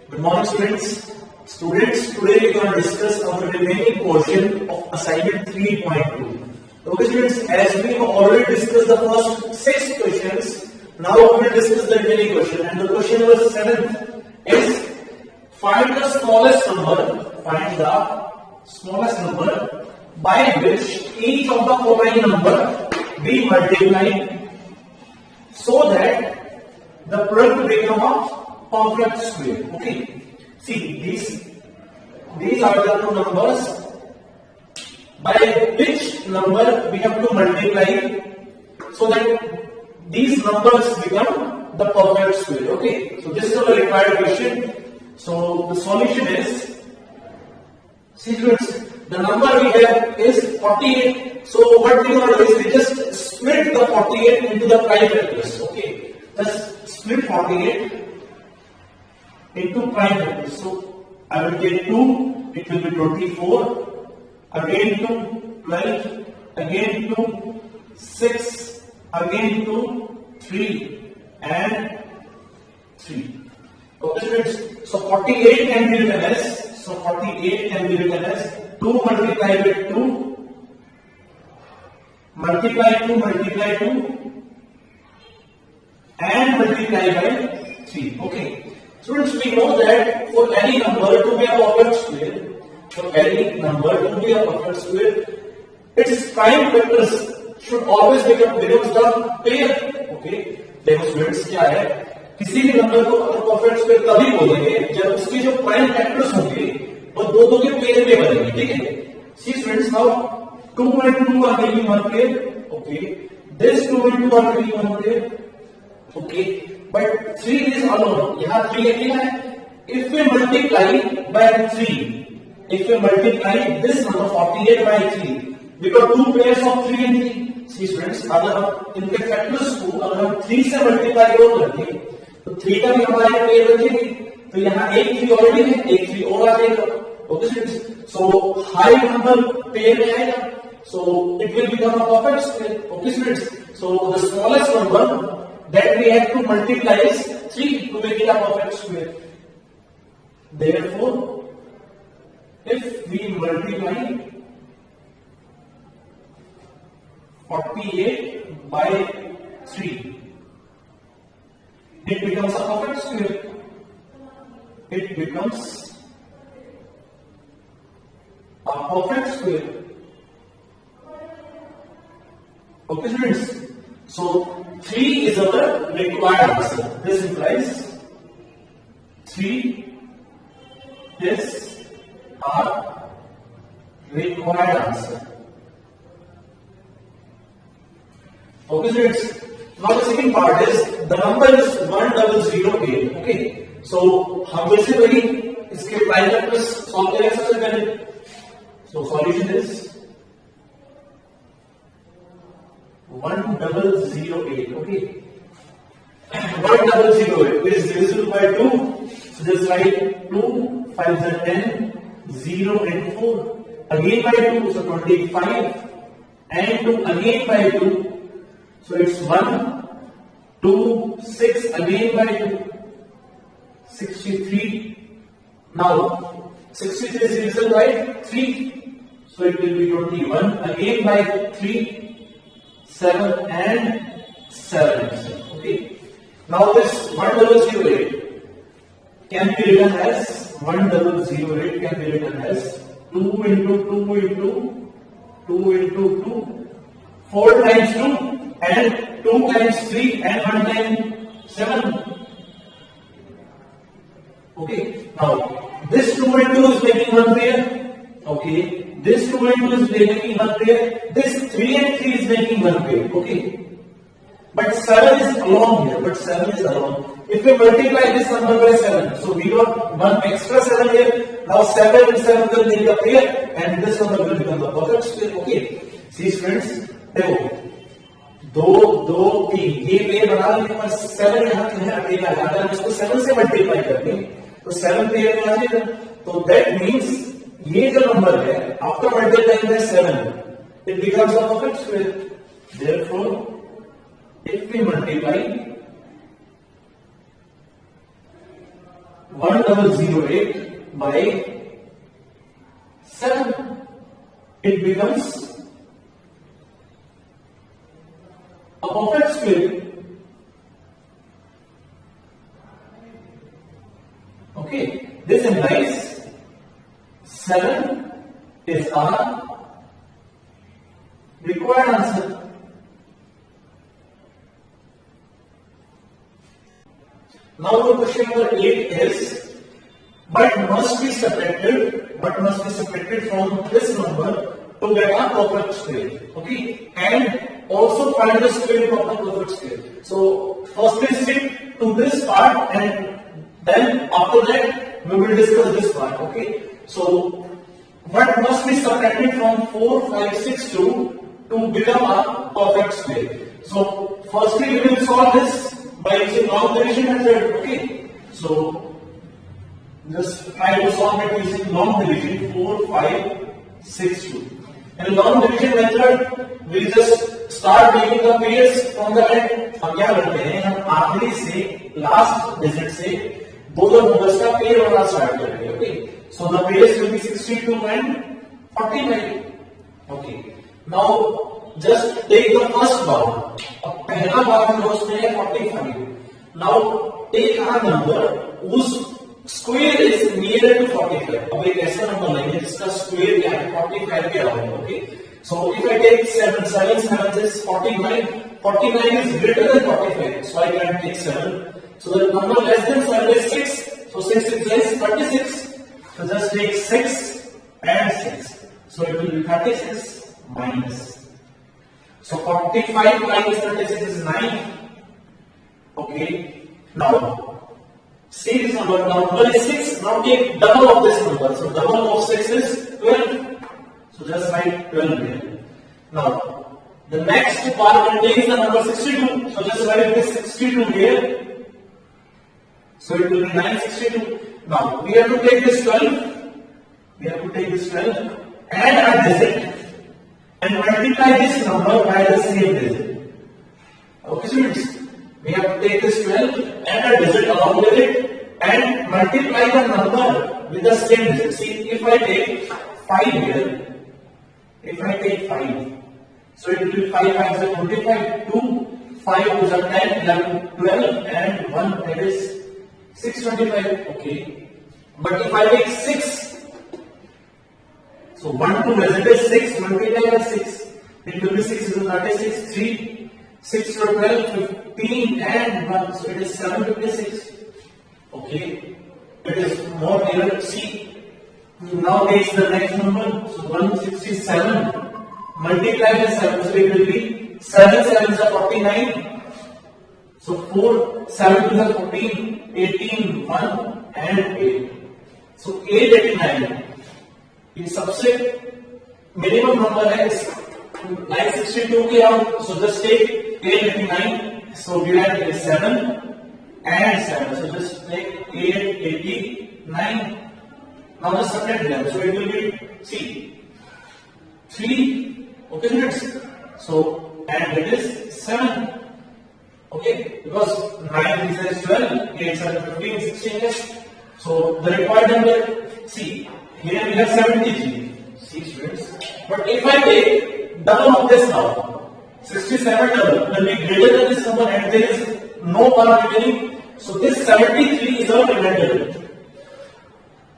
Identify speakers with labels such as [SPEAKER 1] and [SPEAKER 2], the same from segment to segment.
[SPEAKER 1] Good morning, students. Students, today we are going to discuss our remaining portion of assignment 3.2. Okay, students, as we have already discussed the first 6 questions, now we will discuss the remaining question. And the question number 7 is find the smallest number. Find the smallest number by which each of the following number be multiplied so that the product become a perfect square. Okay. See, these are the two numbers by which number we have to multiply so that these numbers become the perfect square. Okay. So this is our required question. So the solution is, see students, the number we have is 48. So what we want to do is we just split the 48 into the prime factors. Okay. Just split 48 into prime factors. So I will take 2, it will be 24, again 2, 12, again 2, 6, again 2, 3, and 3. Okay, students. So 48 can be written as, 2 multiplied with 2, multiply 2, and multiply by 3. Okay. Students, we know that for any number to be a perfect square, its prime factors should always become the pair. Okay. देखो students क्या है, किसी भी number को perfect square तभी बोलेंगे जब उसके जो प्राइम फैक्टर्स होंगे वो दो के पेयर में बनेंगे. ठीक है. सी students, now 2 by 2 are giving one pair. Okay. This 2 by 2 are giving one pair. Okay. But 3 is alone. यहाँ 3 अकेला है. If we multiply by 3, if we multiply this number 48 by 3, we got 2 pairs of 3 and 3. See students, अगर हम इनके factors को अगर हम 3 से मल्टीप्लाई करेंगे तो 3 का भी हमारे पेयर बचेंगे. तो यहाँ एक 3 ऑलरेडी है, एक 3 और आ जाएगा. ओके स्टूडेंट्स, सो हाई नंबर पेयर में आएगा, so it will become a perfect square. Okay students, so the smallest number that we have to multiply is 3 to make it a perfect square. Therefore, if we multiply 48 by 3, it becomes a perfect square. It becomes a perfect square. Okay students, so 3 is our required answer. This implies 3 is our required answer. Okay students, now the second part is the number is 1008. Okay, so हम जैसे वही इसके prime factors solve करेंगे सबसे पहले. So solution is 1008. Okay, 1008 is divisible by 2. So just write 2 5 are 10, 0 and 4. Again by 2, so 25, and 2 again by 2. So it's 1, 2, 6 again by 2, 63. Now 63 is divisible by 3, so it will be 21 again by 3, 7 and 7. Okay. Now this 1008 can be written as 1008 can be written as 2 into 2 into 2 into 2, 4 times 2 and 2 times 3 and 1 times 7. Okay. Now this 2 and 2 is making one pair. Okay. This 2 and 2 is making one pair. This 3 and 3 is making one pair. Okay. But 7 is alone here. If we multiply this number by 7, so we got one extra 7 here. Now 7 and 7 will make a pair, and this number will become the perfect square. Okay. See friends, देखो 2 2 3 ये pair बना लेने पर 7 यहाँ अकेला है. अगर इसको 7 से मल्टीप्लाई करेंगे तो 7 पेयर में आ जाएगा. तो दैट मीन्स ये जो नंबर है after multiplying by 7 it becomes a perfect square. Therefore, if we multiply 1008 by 7. It becomes a perfect square. Okay, this implies 7 is our required answer. Now the question number 8 is, but must be subtracted from this number to get a perfect square. Okay, and also find the square of the perfect square. So firstly stick to this part, and then after that we will discuss this part. Okay, so what must be subtracted from 4, 5, 6, 2 to become a perfect square? So firstly we will solve this by using long division method. Okay, so just try to solve it using long division. 4, 5, 6, 2. In long division method we just start making the pairs from the end. हम क्या करते हैं, हम आखिरी से last digit से दो numbers का पेयर होना स्टार्ट करेंगे. Okay, so the pairs will be 62 and 49. Okay, now just take the first bound. अब पहला बाउंड उसमें है 45. Now take a number whose square is nearer to 45. अब एक ऐसा नंबर लेंगे जिसका स्क्वायर क्या है 45 के around. Okay, so if I take 7 is 49. 49 is greater than 45, so I can take 7. So the number less than 7 is 6. So 6 is less 36. So just take 6 and 6. So it will be 36 minus. So 45 minus 36 is 9. Okay. Now see this number. Now number is 6. Now take double of this number. So double of 6 is 12. So just write 12 here. Now the next part contains the number 62. So just write this 62 here. So it will be 962. Now we have to take this 12. We have to take this 12 and add digit and multiply this number by the same digit. Okay, students, we have to take this 12 and a digit along with it and multiply the number with the same digit. See, if I take 5 here, if I take 5, so it will be 5 times 25, 2, 5 is 10, 11, 12, and 1 that is 625. Okay, but if I take 6, so 1 to result is 6 multiplied by 6, it will be 6 is 36, 3, 6 to 12, 15, and 1, so it is 756. Okay, it is more clear. See, now takes the next number, so 167 multiplied by 7, so it will be 7 7s are 49. So 4 7 to the 14, 18, 1 and 8. So 889. ये सबसे minimum number है 962 के out. So just take 889. So divide by 7 and 7. So just take 889. Now just subtract them. So it will be, see, 3. Okay, students. So and it is 7. Okay, because 9 is 12, 8 7 15, 16 is. So the required number, see, here we have 73. See, students. But if I take double of this now, 67 double will be greater than this number and there is no power remaining. So this 73 is our remainder.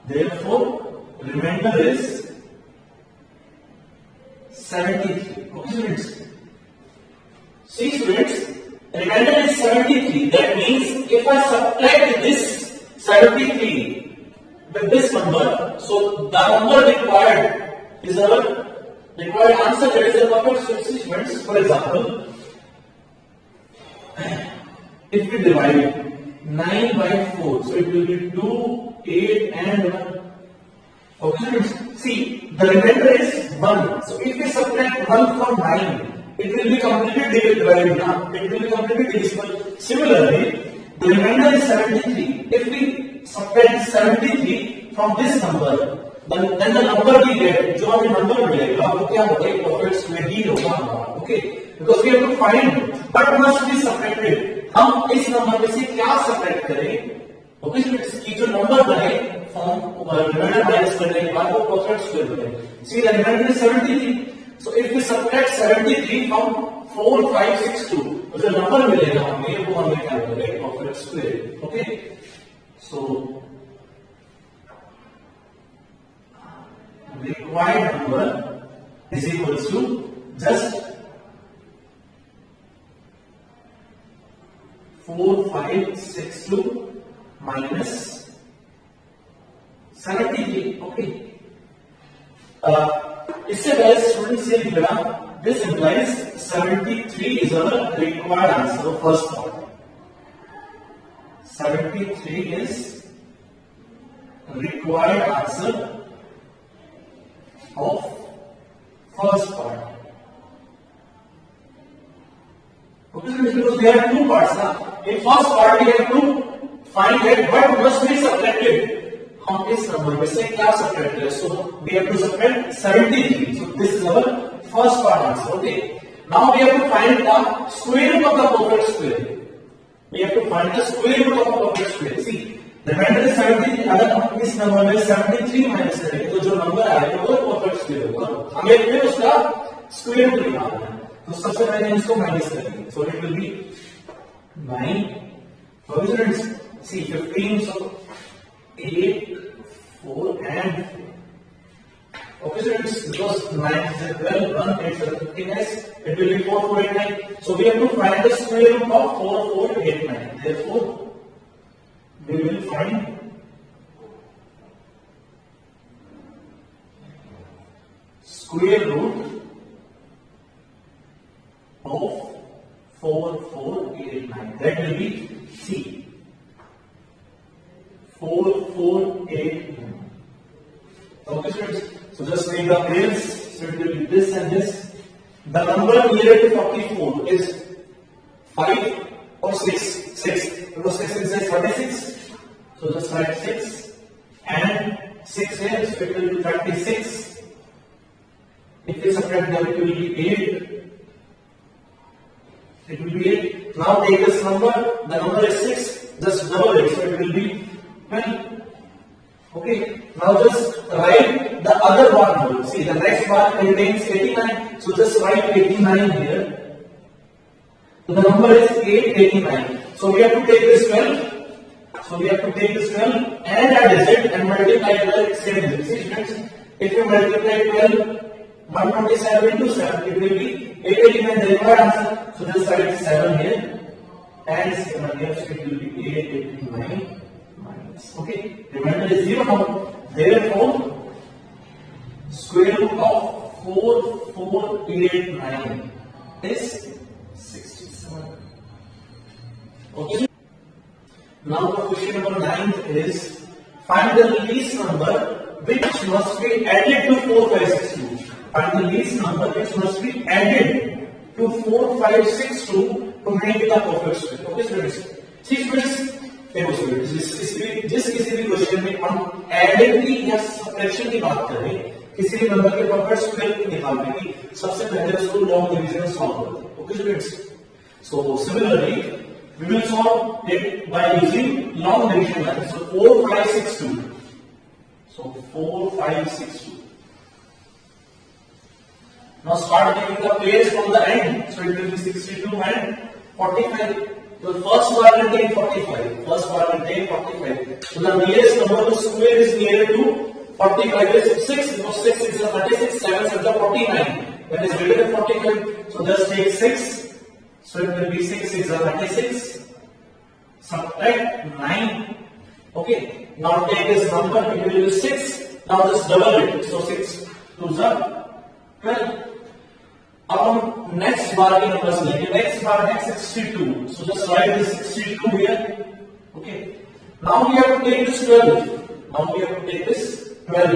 [SPEAKER 1] Therefore, remainder is 73. Okay, students. See, students, remainder is 73. That means if I subtract this 73 with this number, so the number required is our required answer, that is a perfect square. For example, if we divide 9 by 4, so it will be 2, 8 and 1. Okay, see, the remainder is 1. So if we subtract 1 from 9, it will be completely divided. It will be completely divisible. Similarly, the remainder is 73. If we subtract 73 from this number, then the number we get, जो हमें number मिलेगा, वो क्या होगा? Perfect square ही होगा. Okay, because we have to find what must be subtracted. हम इस number में से क्या subtract करें ओके स्टूडेंट्स, की जो नंबर बने फॉर्म रिमाइंडर माइनस करने के बाद वो परफेक्ट स्क्वायर बने। See the remainder is 73, so if we subtract 73 from 4562, तो जो नंबर मिलेगा हमें वो हमें क्या मिलेगा, perfect square. Okay, so required number is equals to just 4562 minus 73. Okay. इससे पहले स्टूडेंट से लिखना, this implies 73 is our required answer of first part. 73 is required answer of first part. Okay, because there are two parts now. In first part we have to find that what must be subtracted. हम इस number में से क्या subtract करें? So we have to subtract 73. So this is our first part answer. Okay. Now we have to find the square root of the perfect square. We have to find the square root of the perfect square. See, the remainder is 73. अगर हम इस number में 73 minus करेंगे तो जो number आएगा वो perfect square होगा। हमें उसका स्क्वायर रूट निकालना है, तो सबसे पहले इसको माइनस करेंगे। So it will be 9, so students see 15, so 8, 4 and 4. Okay students, because 9 is 12, 1 8 is 15s, it will be 4 4 8 9. So we have to find the square root of 4 4 8 9. Therefore we will find square root of 4 4 8 9. That will be C. 4 4 8 9. Okay students, so just make the pairs. So it will be this and this. The number nearer to 44 is 5 or 6. 6. Because 6 is 36. So just write 6 and 6 here, so it will be 36. If you subtract them, it will be 8. It will be 8. Now take this number, the number is 6, just double it, so it will be 12. Okay, now just write the other bar number. See, the next bar contains 89, so just write 89 here. So the number is 889. So we have to take this 12. So we have to take this 12 and add digit and multiply it by same digit. See friends, if you multiply 12, 127 into 7, it will be 889, the required answer. So just write 7 here and 7 here, so it will be 889 minus. Okay, remember is 0 now. Therefore, square root of 4489 is 67. Okay. Now the question number 9 is find the least number which must be added to 4562. Find the least number which must be added to 4562 to make it a perfect square. Okay students. See students, जिस किसी भी question में हम adding की या subtraction की बात करें, किसी भी नंबर के परफेक्ट स्क्वायर निकालने की, सबसे पहले उसको लॉन्ग डिवीजन सॉल्व करते हैं। Okay students, so similarly we will solve it by using long division method. So 4 5 6 2. So 4 5 6 2. Now start taking the pairs from the end. So it will be 62 and 45. So first bar will take 45. First bar will take 45. So the nearest number to square is nearer to 45 is 6. Because 6 is 36. 7 is 49. That is greater than 45. So just take 6. So it will be 6 is 36. Subtract 9. Okay. Now take this number. It will be 6. Now just double it. So 6 to the 12. अब हम next बार के numbers लेंगे। Next बार है 62. So just write this 62 here. Okay. Now we have to take this 12. Now we have to take this 12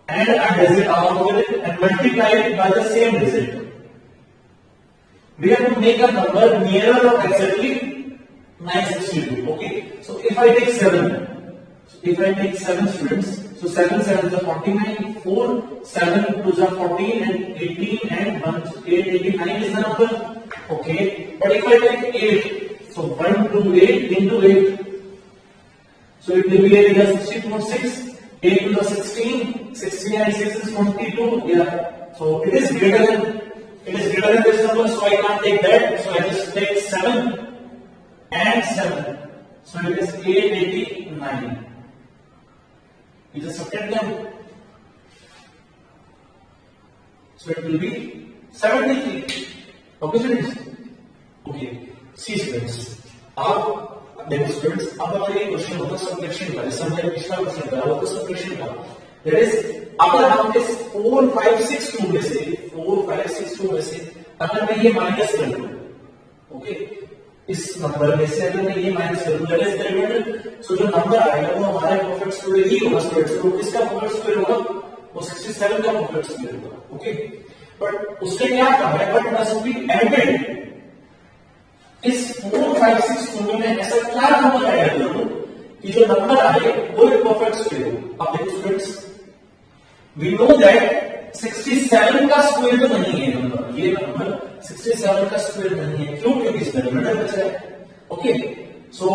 [SPEAKER 1] and a digit along with it and multiply it by the same digit. We have to make a number nearer or exactly 962. Okay. So if I take 7, if I take 7 students, so 7 7 is 49, 4 7 2 is 14 and 18 and 1 8 89 is the number. Okay. But if I take 8, so 1 2 8 into 8, So it will be 8 is 60.6, 8 to the 16, 16 and 6 is 22. Yeah. So it is greater than this number, so I can't take that. So I just take 7 and 7. So it is 889. You just subtract them. So it will be 73. Okay, students? Okay. See, students. आप देखो students, अब हमारे question होगा subtraction का, जैसे हमने पिछला question करा वो सब्ट्रैक्शन का। दैट इज अगर हम इस 4 5 6 2 में से 4 5 6 2 में से अगर मैं ये माइनस कर दूं, ओके, इस नंबर में से अगर मैं ये माइनस कर दूं, दैट इज दैट सो जो नंबर आएगा वो हमारा परफेक्ट स्क्वायर ही होगा स्टूडेंट्स। तो किसका परफेक्ट स्क्वायर होगा? वो 67 का परफेक्ट स्क्वायर होगा। ओके, बट उससे क्या कहा है, बट मस्ट बी एडेड। इस 4 5 6 2 में ऐसा क्या नंबर ऐड करूं कि जो नंबर आए वो एक परफेक्ट स्क्वायर हो। आप देखो स्टूडेंट्स, वी नो दैट 67 का स्क्वायर तो नहीं है नंबर, ये नंबर 67 का स्क्वायर नहीं है। क्यों? क्योंकि इसमें रिमाइंडर बचा है। ओके, सो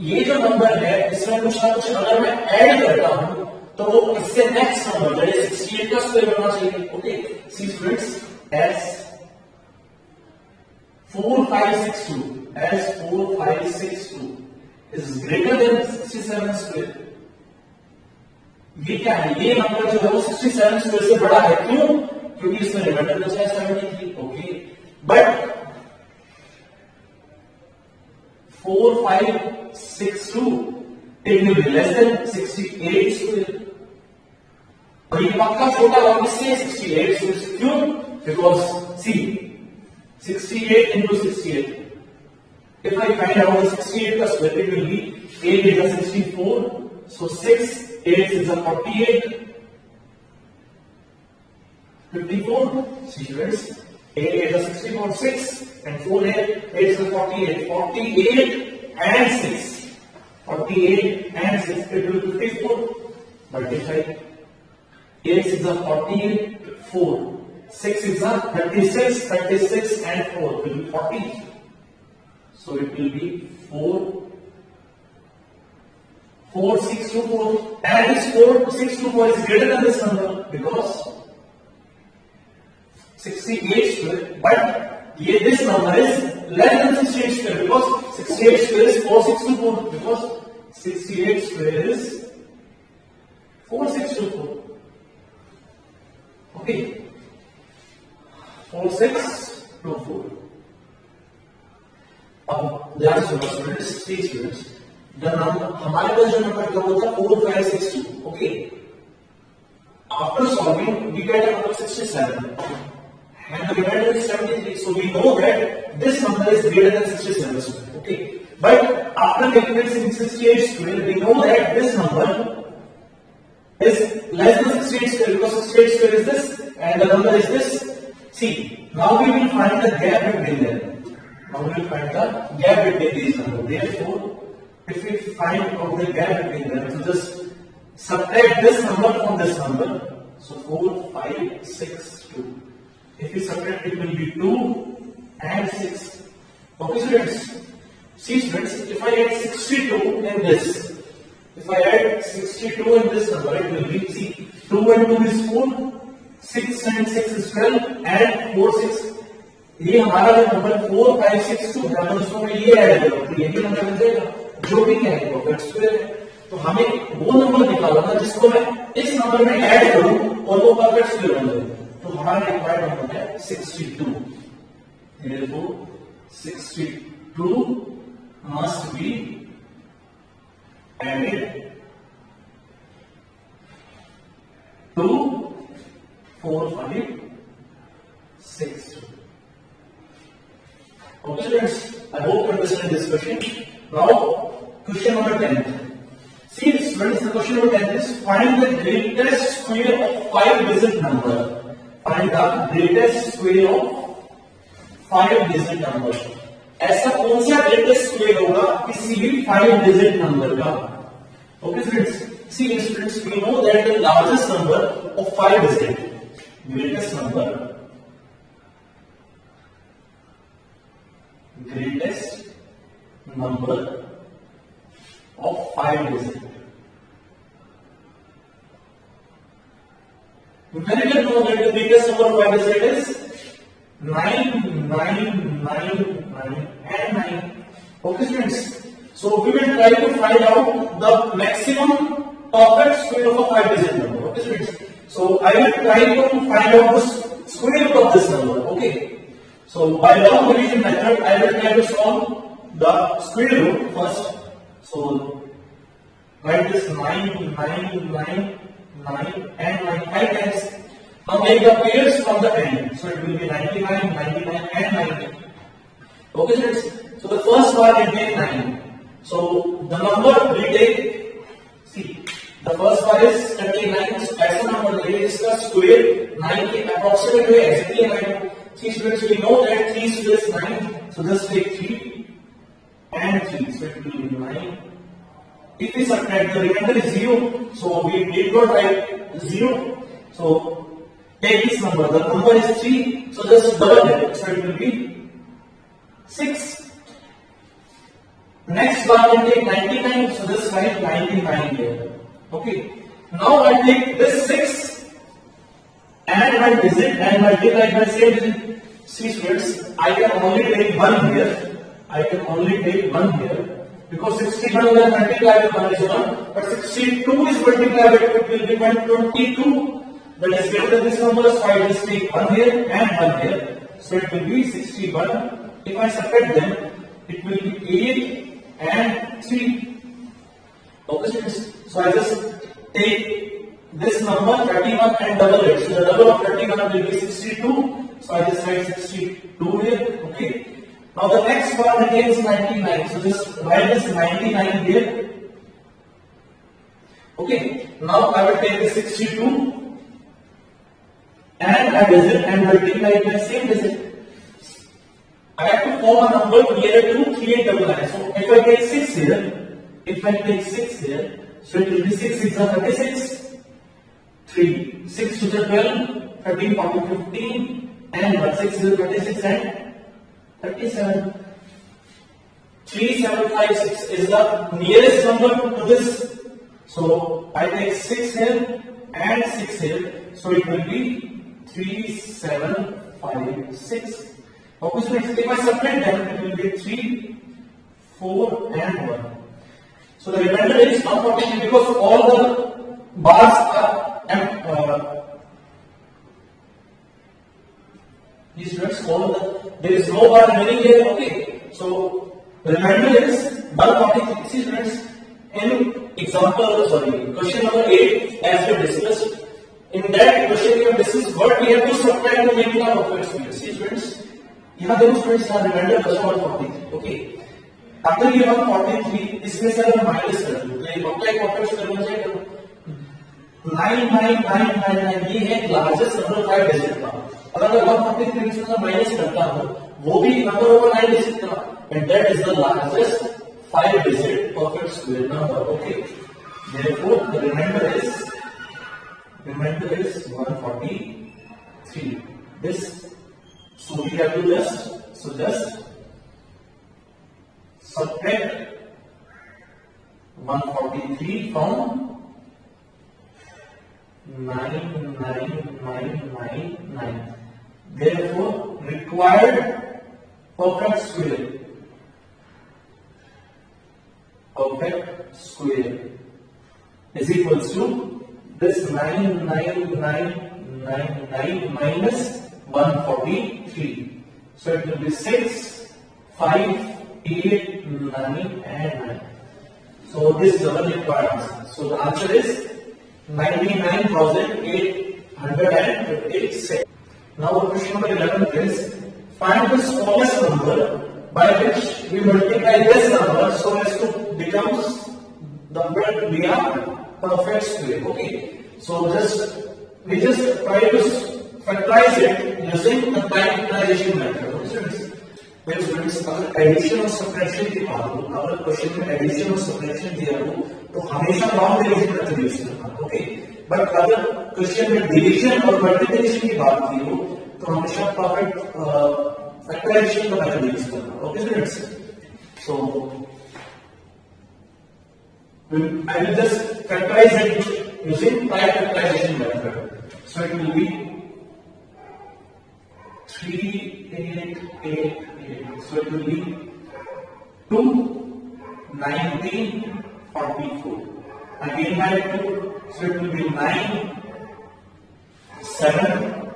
[SPEAKER 1] ये जो नंबर है इसमें कुछ ना कुछ अगर मैं ऐड करता हूं तो वो इससे नेक्स्ट नंबर दैट इज 68 का स्क्वायर बनना चाहिए। Okay, C students, S 4 5 6 2 as 4 5 6 2 is greater than 67 square। ये क्या है? ये नंबर जो है वो 67 स्क्वायर से बड़ा है। क्यों? क्योंकि इसमें रिमाइंडर बचा है 73। Okay, but 4 5 6 2 it will be less than 68 square। और ये पक्का छोटा होगा इससे 68 स्क्वायर। क्यों? Because see 68 into 68. If I find out the 68 का square, it will be 8 is a 64. So 6 8 is a 48. 54. See students, 8 is a 64. 6 and 4 8 is a 48. 48 and 6. 48 and 6. It will be 54. Multiply. 8 is a 48. 4. 6 is a 36, 36 and 4 will be 40. So it will be 4, 4, 6 to 4. And this 4, 6 to 4 is greater than this number because 68 square. But this number is less than 68 square because 68 square is 4, 6 to 4. Because 68 square is 4, 6 to 4. Okay. 4 6 2 4. अब ध्यान से सुनो students, see students, the number हमारे पास जो number क्या होता है 4 5 6 2। Okay, after solving we get a number 67 and the remainder is 73. So we know that this number is greater than 67 square. Okay, but after calculating 68 square, we know that this number is less than 68 square because 68 square is this and the number is this. See, now we will find the gap between them. Now we will find the gap between these numbers. Therefore, if we find out the gap between them, so just subtract this number from this number. So 4 5 6 2. If we subtract, it will be 2 and 6. Okay, students. See, students, if I add 62 in this, if I add 62 in this number, it will be, see, 2 and 2 is 4. 6 and 6 is 12 and 4 6। ये हमारा जो number 4 5 6 2 है, हम उसमें ये add करो तो ये भी नंबर बन जाएगा जो भी है परफेक्ट स्क्वायर है। तो हमें वो नंबर निकालना जिसको मैं इस नंबर में ऐड करूं और वो परफेक्ट स्क्वायर बन जाए। तो हमारा रिक्वायर्ड नंबर है 62। therefore 62 must be added to 4 5 6 2. Okay, students, I hope you understand this question. Now, question number 10. See, students, the question number 10 is find the greatest square of 5-digit number. Find the greatest square of 5-digit number. ऐसा कौन सा greatest square होगा किसी भी 5-digit number का? Okay, students. See, students, we know that the largest number of 5-digit, greatest number of 5 digits. Many will know that the biggest number of 5 digits is 9 and 9. Okay students, so we will try to find out the maximum perfect square of a 5 digit number. Okay students, so I will try to find out the square root of this number. Okay, so by long division method I will try to solve the square root first. So write this 9 and 9 5 times. Now make the pairs from the end. So it will be 99 and 90. Okay students, so the first part it takes 9. So the number we take, see, the first part is 39. So as a number it is the square 9 के approximate way exactly 9. See students, we know that 3 square is 9. So just take 3 and 3. So it will be 9. If we subtract, the remainder is 0. So we did not write 0. So take this number. The number is 3. So just double it. So it will be 6. Next one will take 99. So just write 99 here. Okay. Now I take this 6 and my digit and multiply by same digit. See students, I can only take 1 here. I can only take 1 here. Because 61 will multiply with 1 is 1. But 62 is multiplied with it will be 122. That is greater than this number. So I just take 1 here and 1 here. So it will be 61. If I subtract them, it will be 8 and 3. Okay students, so I just take this number 31 and double it. So the double of 31 will be 62. So I just write 62 here. Okay. Now the next one again is 99. So just write this 99 here. Okay. Now I will take the 62 and I visit and multiply by same visit. I have to form a number nearer to 3899. So if I take 6 here, so it will be 6 6 are 36, 3, 6 to the 12, 13, 14, 15, and 1 6 is 26 and 37. 3756 is the nearest number to this. So I take 6 here and 6 here. So it will be 3756. Okay, so if I subtract them, it will be 3, 4, and 1. So the remainder is 143 because all the bars are these students, there is no bar remaining here. Okay, so the remainder is 143. See students, in question number 8, as we discussed, in that question we have discussed what we have to subtract to make the perfect square. See students, यहाँ देखो students का reminder बचा 143. Okay, अगर ये 143 इसमें से अगर minus कर दूं तो ये मल्टीप्लाई परफेक्ट करना चाहिए. 99999 ये है लार्जेस्ट नंबर 5 डिजिट का. अगर मैं 143 इसमें से माइनस करता हूं वो भी नंबर होगा 9 डिजिट का, and that is the largest 5 digit perfect square number. Okay, therefore the remainder is 143. This, so we have to just subtract 143 from 99999. Therefore, required perfect square is equals to this 99999 minus 143. So it will be 6, 5, 8, 9 and 9. So this is our required answer. So the answer is 99,856. Now question number 11 is find the smallest number by which we multiply this number so as to becomes the number we are perfect square. Okay, so we just try to factorize it using the factorization method. When students अगर addition और subtraction की बात हो, अगर question में addition और subtraction दिया हो तो हमेशा long division method यूज करना. ओके, बट अगर क्वेश्चन में division और multiplication की बात की हो तो हमेशा perfect factorization का method यूज करना. Okay students, so I will just factorize it using prime factorization method. So it will be 3888. So it will be 2 19 44. Again by 2, so it will be 9 7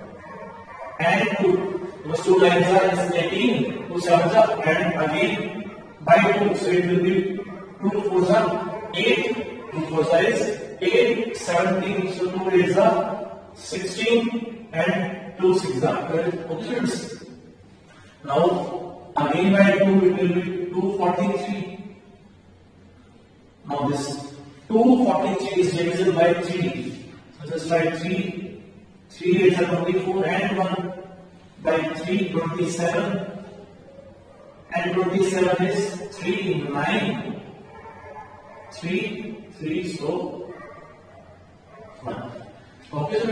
[SPEAKER 1] and 2. Those two lines are 18, 2 7s are, and again by 2, so it will be 2 4s are 8, 2 4s are is 8, 17, so 2 8s are 16 and 2 6s are 12. Okay, students. Now again by 2 it will be 243. Now this 243 is divisible by 3. So just write 3 8s are 24 and 1 by 3 27 and 27 is 3 9 3 3 so 1. Okay, so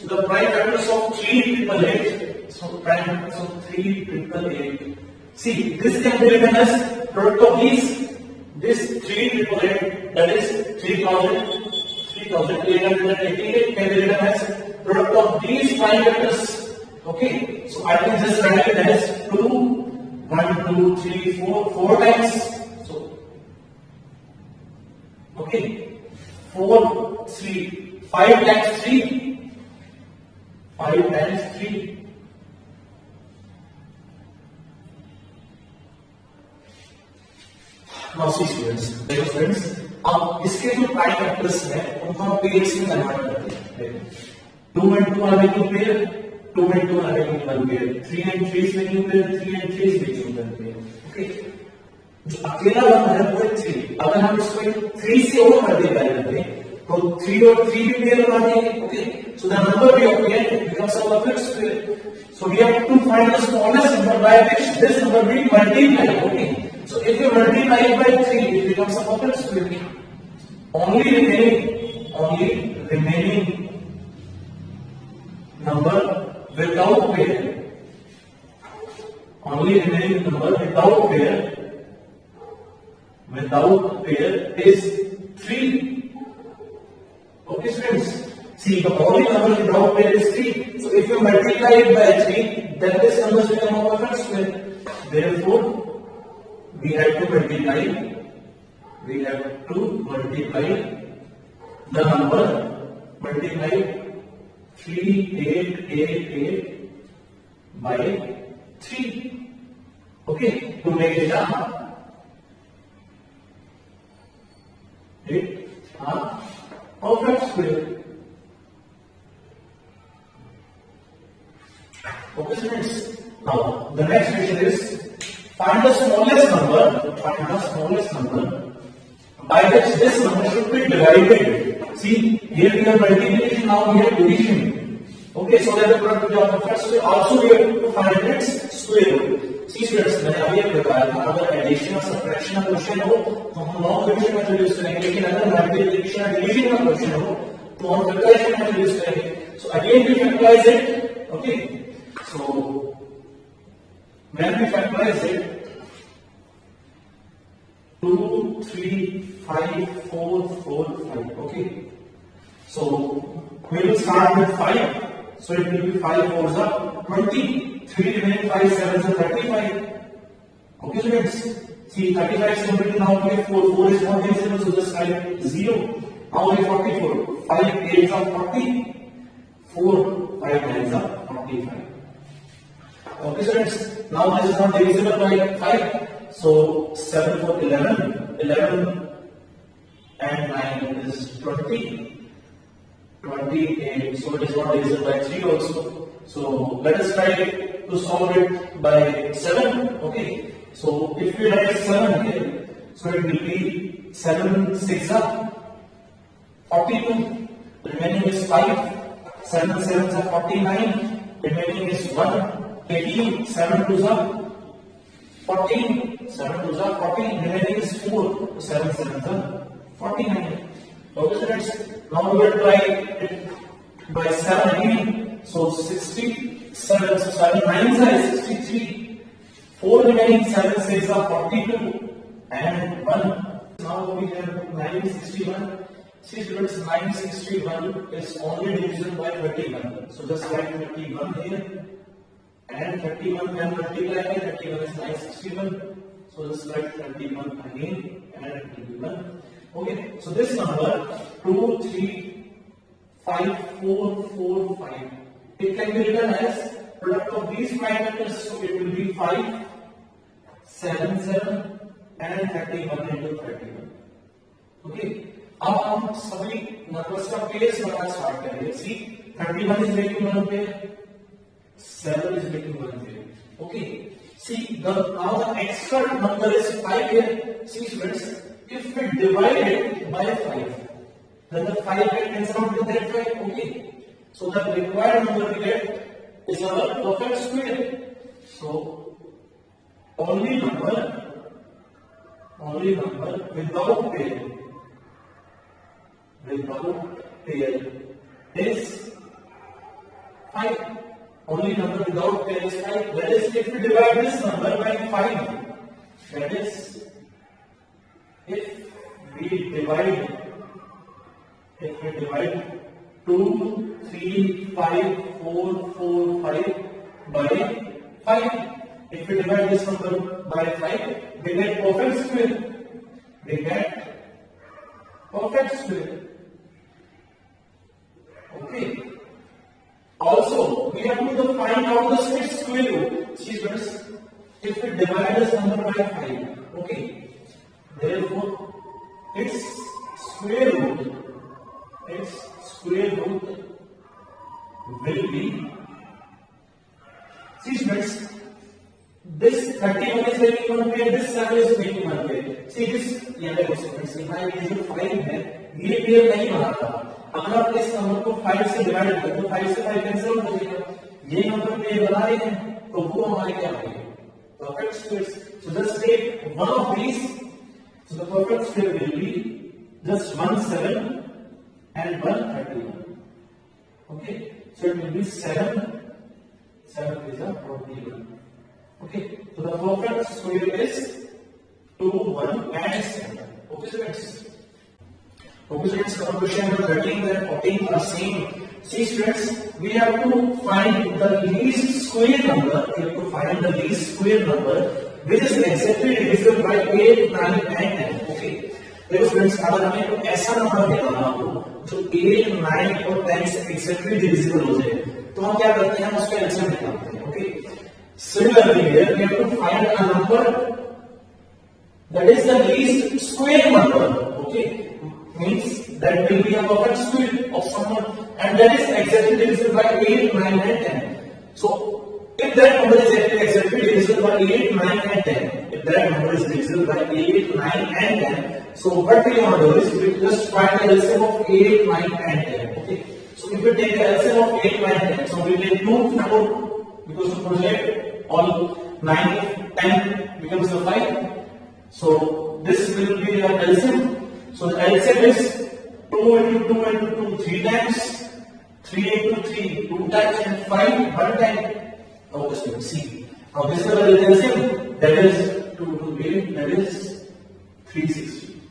[SPEAKER 1] the prime factors of 3888. So prime factors of 3888. See, this can be written as product of these. This 3888, that is 3888 can be written as product of these prime factors. Okay, so I can just write it as 2 1 2 3 4 times. So okay, 4 3 5 times 3 5 times 3. Now see students, अब इसके जो prime factors हैं उनको हम pairs में convert करते हैं. 2 and 2 are making pair, 2 and 2 are making one pair, 3 and 3 is making pair, 3 and 3 is making one pair. Okay, जो अकेला वन है वो 3. अगर हम इसको 3 से और मल्टीप्लाई करते हैं तो 3 और 3 भी पेयर बना देंगे. Okay, so the number we obtain becomes a perfect square. So we have to find the smallest number by which this number will multiply. Okay, so if you multiply it by 3, it becomes a perfect square. Only remaining number without pair. Only remaining number without pair is 3. Okay, friends. See, the only number without pair is 3. So if you multiply it by 3, then this number will become a perfect square. Therefore, we have to multiply the number, multiply 3888 by 3. Okay, to make it a perfect square. Okay, students. Now the next question is find the smallest number by which this number should be divided. See, here we have multiplication, now we have division. Okay, so that the product of the first square also we have to find its square root. See students, मैंने अभी एक बताया था अगर addition और subtraction का question हो तो हम नॉन डिविजन मेथड यूज करेंगे, लेकिन अगर मल्टीप्लिकेशन और डिवीजन का क्वेश्चन हो तो हम फैक्टराइजेशन मेथड यूज करेंगे. So again we factorize it. Okay, so when we factorize it 2 3 5 4 4 5. Okay, so we will start with 5. So it will be 5 4s are 20, 3 remaining 5 7s are 35. Okay, students, see 35 is completed. Now we have 4 4 is not divisible, so just write 0. Now we have 44, 5 8s are 40, 4 5 9s are 45. Okay, students, now this is not divisible by 5, so 7 for 11 and 9 is 20, 28, so it is not divisible by 3 also. So let us try to solve it by 7. Okay, so if we write 7 here, so it will be 7 6 are 42, remaining is 5, 7 7s are 49, remaining is 1, 18, 7 2s are 14, 7 2s are 14, remaining is 4, 7 7s are 49. Okay, students, now we will try it by 7 again. So 67, so 7 9s are 63, 4 remaining 7 6 are 42, and 1 Now we have 961. See students, 961 is only divisible by 31. So just write 31 here. And 31 can multiply by 31 is 961. So just write 31 again and 31. Okay, so this number 2, 3, 5, 4, 4, 5. It can be written as product of these 5 factors. So it will be 5, 7, 7 and 31 into 31. Okay. अब हम सभी numbers का pairs बनाना start करेंगे. सी 31 is making one pair, 7 is making one pair. Okay. See, now the extra number is 5 here. See students, if we divide it by 5, then the 5 can cancel out with that 5. Okay. So the required number we get is our perfect square. So only number without pair is 5. Only number without pair is 5. That is, if we divide this number by 5, that is, if we divide 2, 3, 5, 4, 4, 5 by 5, if we divide this number by 5, we get perfect square. Okay. Also, we have to find out the square root. See students, if we divide this number by 5, okay, therefore its square root will be, see students, this 31 is making one pair, this 7 is making one pair. See this, यहाँ देखो students, यहाँ ये जो 5 है, ये pair नहीं बना था. अगर आप इस नंबर को 5 से डिवाइड करें तो 5 से 5 कैंसिल हो जाएगा. ये नंबर पेयर बना रहे हैं तो वो हमारे क्या होंगे? Perfect squares. So just take one of these. So the perfect square will be just 1 7 and 1 31. Okay. So it will be 7 is a 41. Okay. So the perfect square is 2, 1 and 7. Okay students. Okay students, our question number 13 and 14 are same. See students, we have to find the least square number. We have to find the least square number which is exactly divisible by 8, 9 and 10. Okay. देखो students, अगर हमें कोई ऐसा number निकालना हो जो 8, 9 और 10 से exactly divisible हो जाए, तो हम क्या करते हैं? हम उसका एलसीएम निकालते हैं. Okay. Similarly, here we have to find a number that is the least square number. Okay. Means that will be a perfect square of someone, and that is exactly divisible by 8, 9 and 10. So if that number is exactly divisible by 8, 9 and 10, if that number is divisible by 8, 9 and 10, so what we want to do is we just find the LCM of 8, 9 and 10. Okay. So if we take the LCM of 8, 9 and 10, so we take 2 number because to project all 9, 10 becomes a 5. So this will be our LCM. So the LCM is 2 into 2 into 2 3 times, 3 into 3 2 times, and 5 1 time. Okay, so see. Now this is the LCM, that is 2 to 8, that is 360.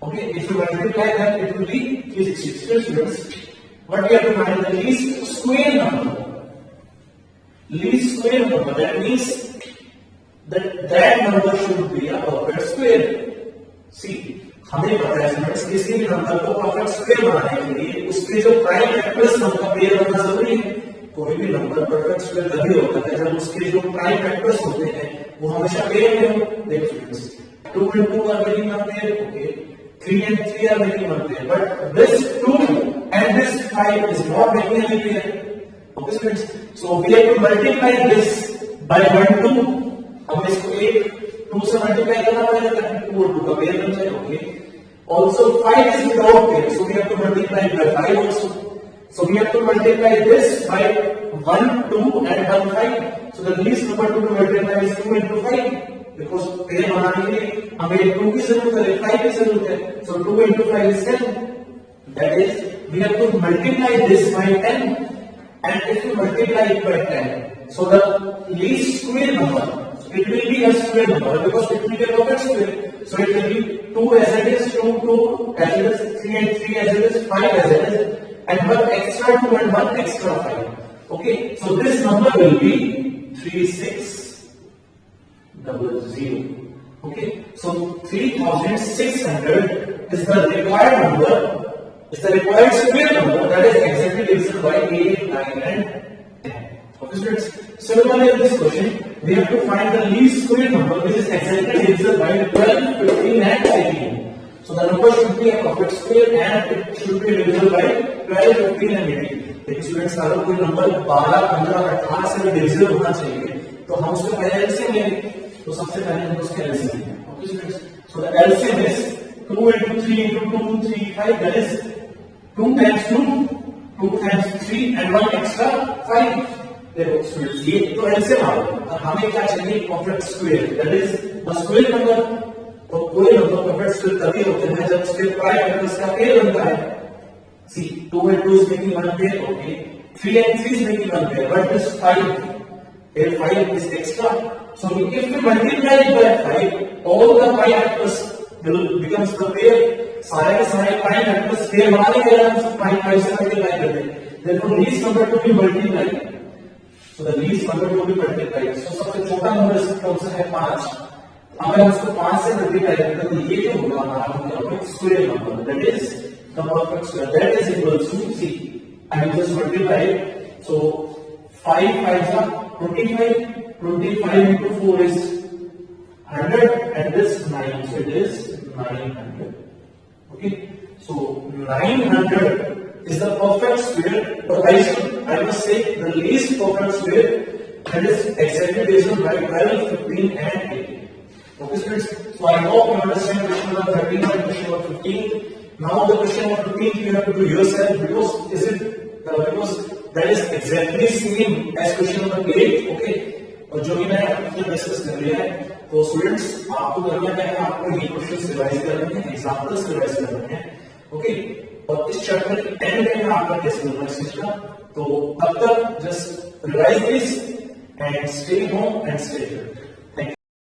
[SPEAKER 1] Okay, if you multiply that, it will be 360. Students, what we have to find the least square number. Least square number, that means that number should be a perfect square. See, हमें पता है students किसी भी number को perfect square बनाने के लिए उसके जो प्राइम फैक्टर्स उनका पेयर होना जरूरी है. कोई भी नंबर परफेक्ट स्क्वायर तभी होता है जब उसके जो प्राइम फैक्टर्स होते हैं वो हमेशा पेयर में हो. देखो students, 2 and 2 are making one pair, okay, 3 and 3 are making one pair, but this 2 and this 5 is not making any pair. Okay students, so we have to multiply this by 1 2. अब इसको 2 से multiply करना पड़ेगा ताकि 2 और 2 का pair बन जाए. Okay. Also 5 is without pair, so we have to multiply by 5 also. So we have to multiply this by 1 2 and 1 5. So the least number to multiply is 2 into 5 because pair बनाने के लिए हमें 2 की जरूरत है, 5 की जरूरत है. So 2 into 5 is 10. That is, we have to multiply this by 10, and if you multiply it by 10, so the least square number. it will be a square number because it will be a perfect square. So it will be 2 as it is, 2 as it is, 3 and 3 as it is, 5 as it is, and 1 extra 2 and 1 extra 5. Okay, so this number will be 3600. Okay, so 3600 is the required number. Is the required square number that is exactly divisible by 8, 9 and 10. Okay students, similarly in this question, we have to find the least square number which is exactly divisible by 12, 15 and 18. So the number should be a perfect square and it should be divisible by 12, 15 and 18. देखिए students अगर कोई number 12, 15, 18 से divisible होना चाहिए तो हम उसका पहले एलसीएम लेंगे. तो सबसे पहले हम उसका एलसीएम लेंगे. Okay students, so the LCM is 2 into 3 into 2, 3, 5, that is 2 times 2, 2 times 3 and 1 extra 5. देखो स्टूडेंट्स ये तो एलसीएम आ गया. अब हमें क्या चाहिए? Perfect square, that is the square number. तो कोई नंबर परफेक्ट स्क्वायर तभी होते हैं जब उसके प्राइम नंबर्स का पेयर बनता है. See, 2 and 2 is making one pair, okay. 3 and 3 is making one pair, but this 5, here 5 is extra. So if we multiply it by 5, all the pi factors will becomes the pair. सारे के सारे pi factors pair बनाने के लिए हम 5 से multiply करते हैं. Therefore, least number to be multiplied. So the least number to be multiplied. So सबसे छोटा नंबर इसका आंसर है 5. अगर हम इसको 5 से multiply करें तो ये जो होगा हमारा square number, that is the perfect square, that is equal to, see, I will just multiply it. So 5 5s are 25, 25 into 4 is 100 and this 9, so it is 900. Okay, so 900 is the perfect square, but I must say the least perfect square, that is exactly divisible by 12, 15 and 18. Okay students, so I hope you understand question number 13 and question number 15. Now the question number 15 you have to do yourself because that is exactly same as question number 8. Okay, और जो भी मैंने आपको discuss कर लिया है. तो students आपको करना क्या है? आपको ये क्वेश्चंस रिवाइज करने हैं, एग्जांपल्स रिवाइज करने हैं. ओके, और इस चैप्टर के एंड में आपका टेस्ट होगा इस का. तो तब तक just revise this and stay home and stay here.